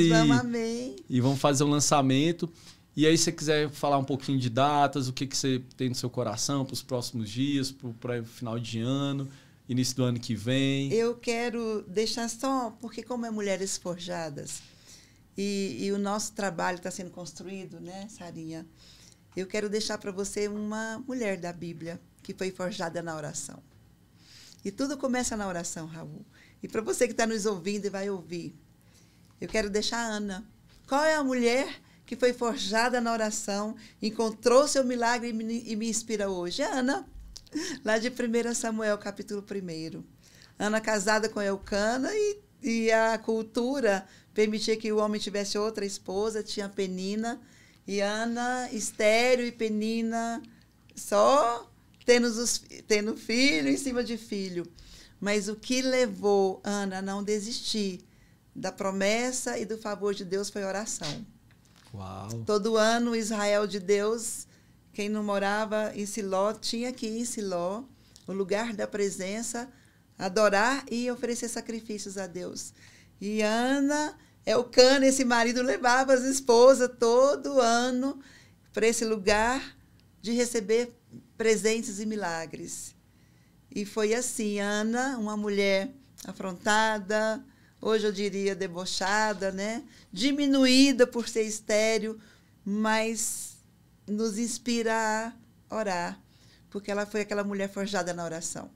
e vamos fazer o lançamento. E aí, se você quiser falar um pouquinho de datas, o que você tem no seu coração para os próximos dias, para o final de ano, início do ano que vem. Eu quero deixar só, porque como é Mulheres Forjadas, e o nosso trabalho está sendo construído, né, Sarinha? Eu quero deixar para você uma mulher da Bíblia que foi forjada na oração. E tudo começa na oração, Raul. E para você que está nos ouvindo e vai ouvir, eu quero deixar a Ana. Qual é a mulher que foi forjada na oração, encontrou seu milagre e me inspira hoje? É Ana, lá de 1 Samuel, capítulo 1. Ana casada com Elcana e a cultura permitia que o homem tivesse outra esposa, tinha Penina, e Ana estéril e Penina só tendo filho em cima de filho. Mas o que levou Ana a não desistir da promessa e do favor de Deus foi oração. Uau. Todo ano, o Israel de Deus, quem não morava em Siló, tinha que ir em Siló, o lugar da presença, adorar e oferecer sacrifícios a Deus. E Ana, Elcana, esse marido, levava as esposas todo ano para esse lugar de receber presentes e milagres. E foi assim, Ana, uma mulher afrontada, hoje eu diria debochada, né? Diminuída por ser estéril, mas nos inspira a orar, porque ela foi aquela mulher forjada na oração.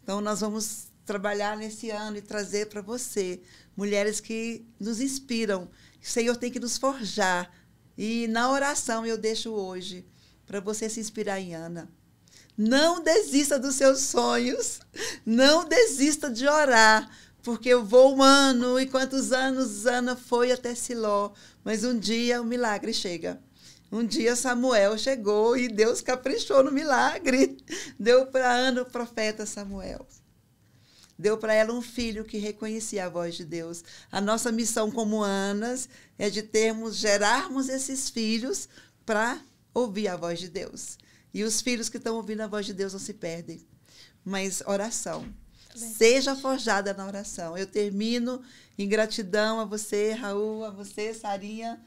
Então, nós vamos trabalhar nesse ano e trazer para você mulheres que nos inspiram. O Senhor tem que nos forjar. E na oração eu deixo hoje para você se inspirar em Ana. Não desista dos seus sonhos. Não desista de orar. Porque eu vou um ano, e quantos anos Ana foi até Siló. Mas um dia o milagre chega. Um dia Samuel chegou e Deus caprichou no milagre. Deu para Ana o profeta Samuel. Deu para ela um filho que reconhecia a voz de Deus. A nossa missão como Anas é de gerarmos esses filhos para ouvir a voz de Deus. E os filhos que estão ouvindo a voz de Deus não se perdem. Mas oração. Seja forjada na oração. Eu termino em gratidão a você, Raul, a você, Sarinha.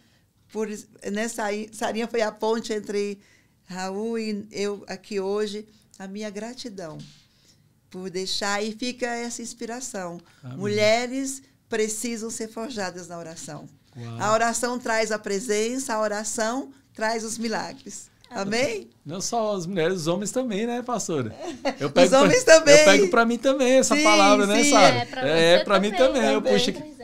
Sarinha foi a ponte entre Raul e eu aqui hoje. A minha gratidão por deixar, e fica essa inspiração. Amém. Mulheres precisam ser forjadas na oração. Uau. A oração traz a presença, a oração traz os milagres. Amém? Não só as mulheres, os homens também, né, pastora? Os homens também. Eu pego para mim também essa palavra, né, Sara? É para mim também. Eu puxo aqui.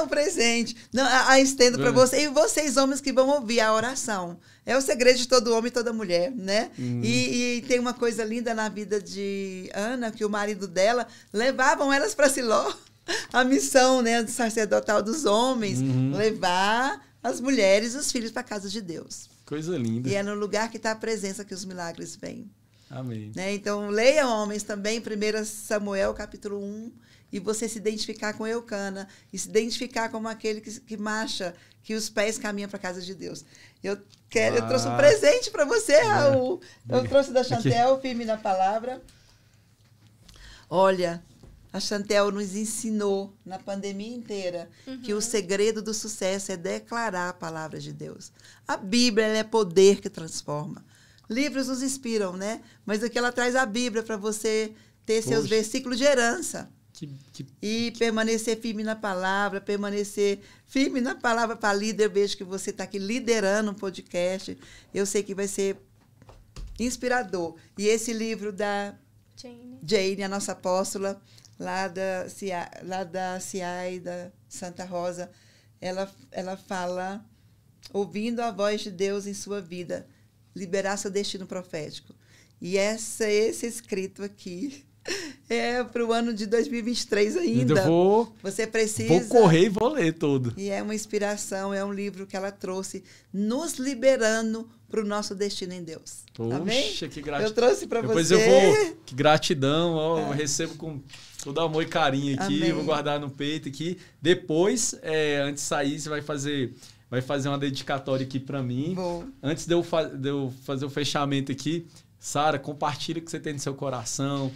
O presente. Não, estendo para você. E vocês, homens, que vão ouvir a oração. É o segredo de todo homem e toda mulher, né? E tem uma coisa linda na vida de Ana, que o marido dela levavam elas para Siló. A missão, né, do sacerdotal dos homens, levar as mulheres e os filhos para a casa de Deus. Coisa linda. E é no lugar que está a presença que os milagres vêm. Amém. Né? Então, leiam, homens, também, 1 Samuel, capítulo 1, e você se identificar com Eucana, e se identificar como aquele que marcha, que os pés caminham para a casa de Deus. Eu trouxe um presente para você, Raul. Eu trouxe da Chantel, firme na palavra. Olha, a Chantel nos ensinou na pandemia inteira que o segredo do sucesso é declarar a palavra de Deus. A Bíblia, ela é poder que transforma. Livros nos inspiram, né? Mas aqui ela traz a Bíblia para você ter seus versículos de herança. E permanecer firme na palavra, para líder. Eu vejo que você está aqui liderando um podcast. Eu sei que vai ser inspirador. E esse livro da Jane, a nossa apóstola, lá da CIAI, da Santa Rosa, ela fala, ouvindo a voz de Deus em sua vida, liberar seu destino profético. E esse escrito aqui é para o ano de 2023 ainda. Você precisa... Vou correr e vou ler todo. E é uma inspiração, é um livro que ela trouxe, nos liberando para o nosso destino em Deus. Poxa, amém? Que gratidão. Eu trouxe para você. Depois eu vou... Que gratidão, eu recebo com todo amor e carinho aqui, amém. Vou guardar no peito aqui. Depois, antes de sair, você vai fazer uma dedicatória aqui para mim. Vou. Antes de eu fazer o fechamento aqui, Sara, compartilha o que você tem no seu coração,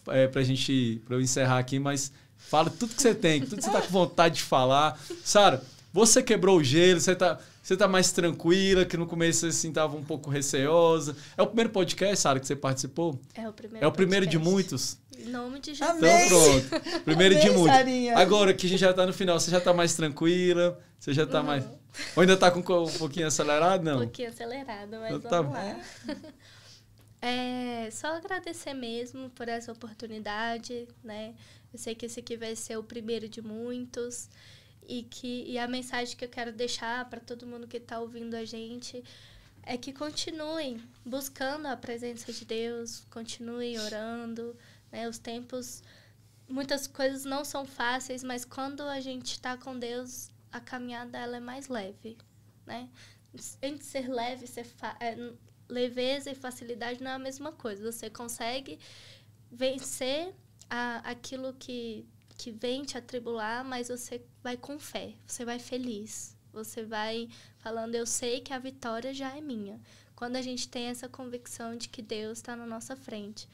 para eu encerrar aqui, mas fala tudo que você tem, tudo que você está com vontade de falar. Sara, você quebrou o gelo, você tá mais tranquila, que no começo assim estava um pouco receosa. É o primeiro podcast, Sara, que você participou? É o primeiro. É o primeiro de muitos? Em nome de Jesus. Amém. Então pronto. Primeiro de muitos. Sarinha. Agora que a gente já está no final, você já está mais tranquila? Você já está mais... Ou ainda está com um pouquinho acelerado? Não? Um pouquinho acelerado, mas então, vamos lá. Só agradecer mesmo por essa oportunidade, né? Eu sei que esse aqui vai ser o primeiro de muitos e a mensagem que eu quero deixar para todo mundo que está ouvindo a gente é que continuem buscando a presença de Deus, continuem orando, né? Os tempos muitas coisas não são fáceis, mas quando a gente está com Deus, a caminhada ela é mais leve, né? Entre ser leve, leveza e facilidade não é a mesma coisa. Você consegue vencer aquilo que vem te atribular, mas você vai com fé, você vai feliz. Você vai falando, eu sei que a vitória já é minha. Quando a gente tem essa convicção de que Deus está na nossa frente.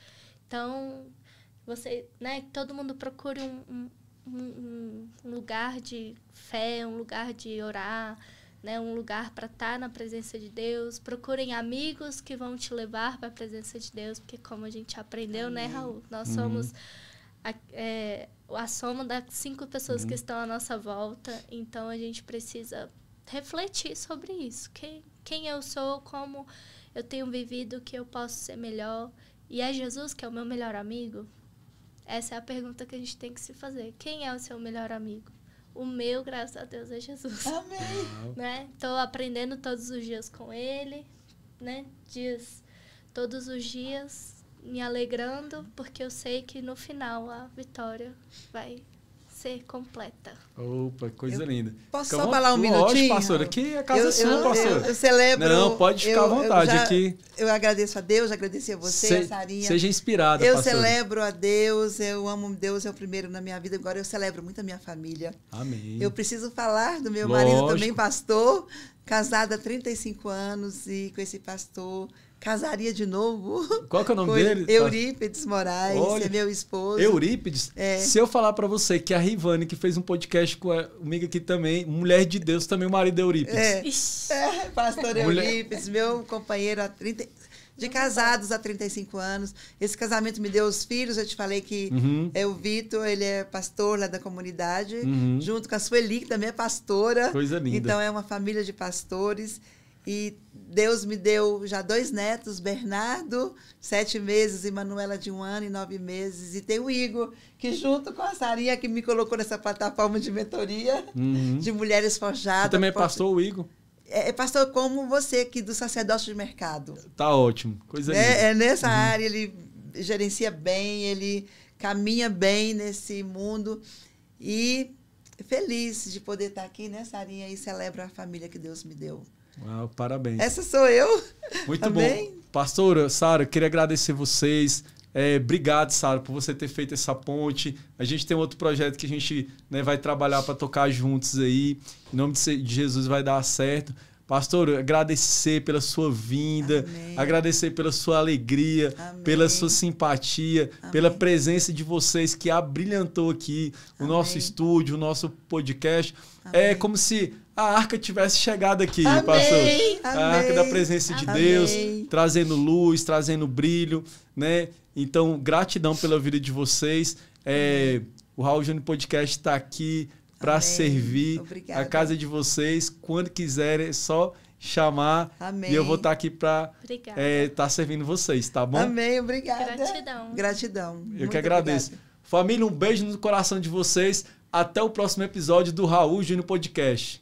Então, todo mundo procure um lugar de fé, um lugar de orar, né? Um lugar para estar na presença de Deus. Procurem amigos que vão te levar para a presença de Deus, porque como a gente aprendeu, Amém. Né, Raul? Nós somos a soma das 5 pessoas que estão à nossa volta. Então, a gente precisa refletir sobre isso. Quem eu sou, como eu tenho vivido, que eu posso ser melhor. E é Jesus que é o meu melhor amigo? Essa é a pergunta que a gente tem que se fazer. Quem é o seu melhor amigo? O meu, graças a Deus, é Jesus. Amém. Né? Estou aprendendo todos os dias com Ele, né? Todos os dias me alegrando, porque eu sei que no final a vitória vai ser completa. Opa, coisa linda. Posso só falar um minutinho? Lógico, pastora. Aqui é a casa sua, pastora. Eu celebro... Não, pode ficar à vontade aqui. Eu agradeço a Deus, agradeço a você, a Sarinha. Seja inspirada, pastora. pastora. Eu celebro a Deus, eu amo Deus, é o primeiro na minha vida. Agora eu celebro muito a minha família. Amém. Eu preciso falar do meu marido também, pastor, casado há 35 anos e com esse pastor... Casaria de novo. Qual que é o nome dele? Eurípides Moraes, é meu esposo. Eurípides? Se eu falar pra você que a Rivane, que fez um podcast comigo aqui também, mulher de Deus, também o marido é Eurípides. Pastor Eurípides, meu companheiro de casados há 35 anos. Esse casamento me deu os filhos, eu te falei que o Vitor, ele é pastor lá da comunidade, junto com a Sueli, que também é pastora. Coisa linda. Então é uma família de pastores. E Deus me deu já 2 netos, Bernardo, 7 meses, e Manuela de 1 ano e 9 meses. E tem o Igor, que junto com a Sarinha, que me colocou nessa plataforma de mentoria de mulheres forjadas. Você também é pastor, o Igor? É pastor como você, aqui do sacerdócio de mercado. Tá ótimo, coisa linda. É nessa área, ele gerencia bem, ele caminha bem nesse mundo. E feliz de poder estar aqui, né, Sarinha? E celebro a família que Deus me deu. Uau, parabéns. Essa sou eu. Muito Amém? bom. Pastora, Sara, queria agradecer vocês. Obrigado, Sara, por você ter feito essa ponte. A gente tem outro projeto que a gente vai trabalhar para tocar juntos aí. Em nome de Jesus vai dar certo. Pastor, agradecer pela sua vinda, Amém. Agradecer pela sua alegria, Amém. Pela sua simpatia, Amém. Pela presença de vocês que abrilhantou aqui o Amém. nosso estúdio, o nosso podcast. Amém. É como se a arca tivesse chegado aqui, Amém. pastor. Amém. A arca da presença de Amém. Deus, trazendo luz, trazendo brilho, né? Então, gratidão pela vida de vocês. O Raul Júnior Podcast está aqui para servir Obrigada. a casa de vocês. Quando quiserem, é só chamar. Amém. E eu vou estar aqui para estar servindo vocês, tá bom? Amém, obrigada. Gratidão. Eu Muito que agradeço. Obrigada. Família, um beijo no coração de vocês. Até o próximo episódio do Raul Júnior Podcast.